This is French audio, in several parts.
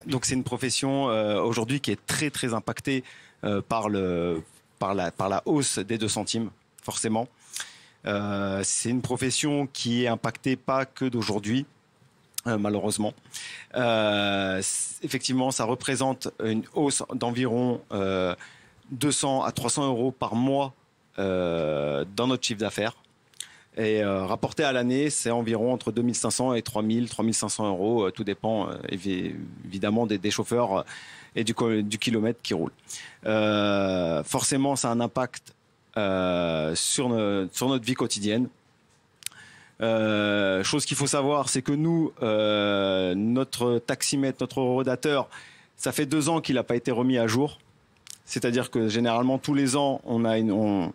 Donc c'est une profession aujourd'hui qui est très très impactée par la hausse des 2 centimes, forcément. C'est une profession qui est impactée pas que d'aujourd'hui, malheureusement. Effectivement, ça représente une hausse d'environ 200 à 300 euros par mois dans notre chiffre d'affaires. Et rapporté à l'année, c'est environ entre 2500 et 3000, 3500 euros. Tout dépend évidemment des chauffeurs et du kilomètre qui roulent. Forcément, ça a un impact sur notre vie quotidienne. Chose qu'il faut savoir, c'est que nous, notre taximètre, notre horodateur, ça fait 2 ans qu'il n'a pas été remis à jour. C'est-à-dire que généralement, tous les ans, on a une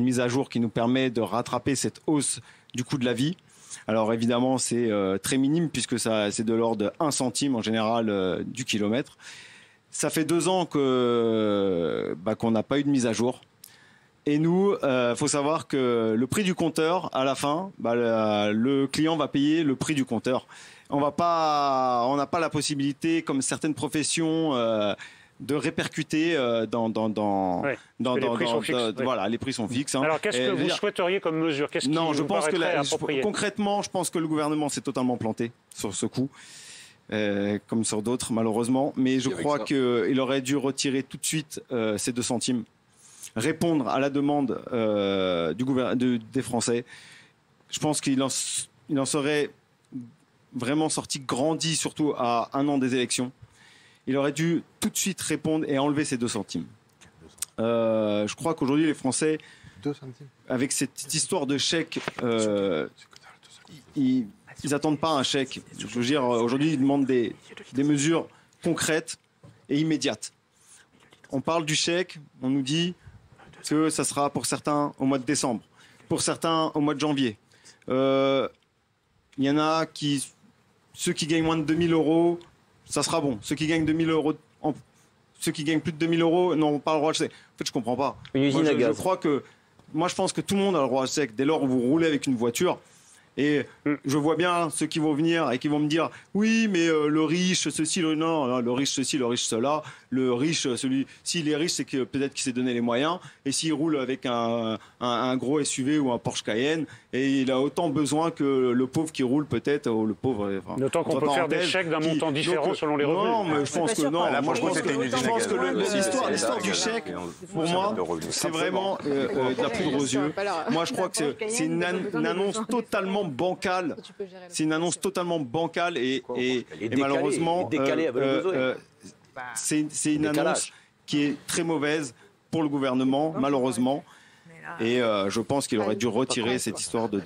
mise à jour qui nous permet de rattraper cette hausse du coût de la vie. Alors évidemment, c'est très minime puisque c'est de l'ordre de 1 centime en général du kilomètre. Ça fait 2 ans qu'on n'a pas eu de mise à jour. Et nous, faut savoir que le prix du compteur, à la fin, le client va payer le prix du compteur. On n'a pas la possibilité, comme certaines professions, de répercuter voilà, les prix sont fixes. Alors qu'est-ce que vous souhaiteriez comme mesure? Qu'est-ce qui vous paraîtrait approprié? Concrètement, je pense que le gouvernement s'est totalement planté sur ce coup, comme sur d'autres malheureusement. Mais je crois qu'il aurait dû retirer tout de suite ces 2 centimes, répondre à la demande des Français. Je pense qu'il en serait vraiment sorti grandi, surtout à 1 an des élections. Il aurait dû tout de suite répondre et enlever ces 2 centimes. Je crois qu'aujourd'hui, les Français, avec cette histoire de chèque, ils n'attendent pas un chèque. Je veux dire, aujourd'hui, ils demandent des mesures concrètes et immédiates. On parle du chèque, on nous dit que ça sera pour certains au mois de décembre, pour certains au mois de janvier. Il y en a ceux qui gagnent moins de 2000 euros, ça sera bon. Ceux qui gagnent 2000 euros, ceux qui gagnent plus de 2000 euros n'ont pas le droit à chèque. En fait, je comprends pas. Moi, je pense que tout le monde a le droit à chèque dès lors où vous roulez avec une voiture. Et je vois bien ceux qui vont venir et qui vont me dire oui, mais le riche, ceci, non, le riche, ceci, le riche, cela. Le riche, s'il est riche, c'est que peut-être qu'il s'est donné les moyens. Et s'il roule avec un gros SUV ou un Porsche Cayenne, et il a autant besoin que le pauvre qui roule peut-être, ou le pauvre. D'autant qu'on peut faire des chèques d'un montant différent selon les revenus. Non, mais je pense que non. Moi, je pense que l'histoire du chèque, pour moi, c'est vraiment de la poudre aux yeux. Moi, je crois que c'est une annonce totalement bancale. C'est une annonce totalement bancale et malheureusement, c'est une annonce qui est très mauvaise pour le gouvernement, malheureusement. Et je pense qu'il aurait dû retirer cette histoire de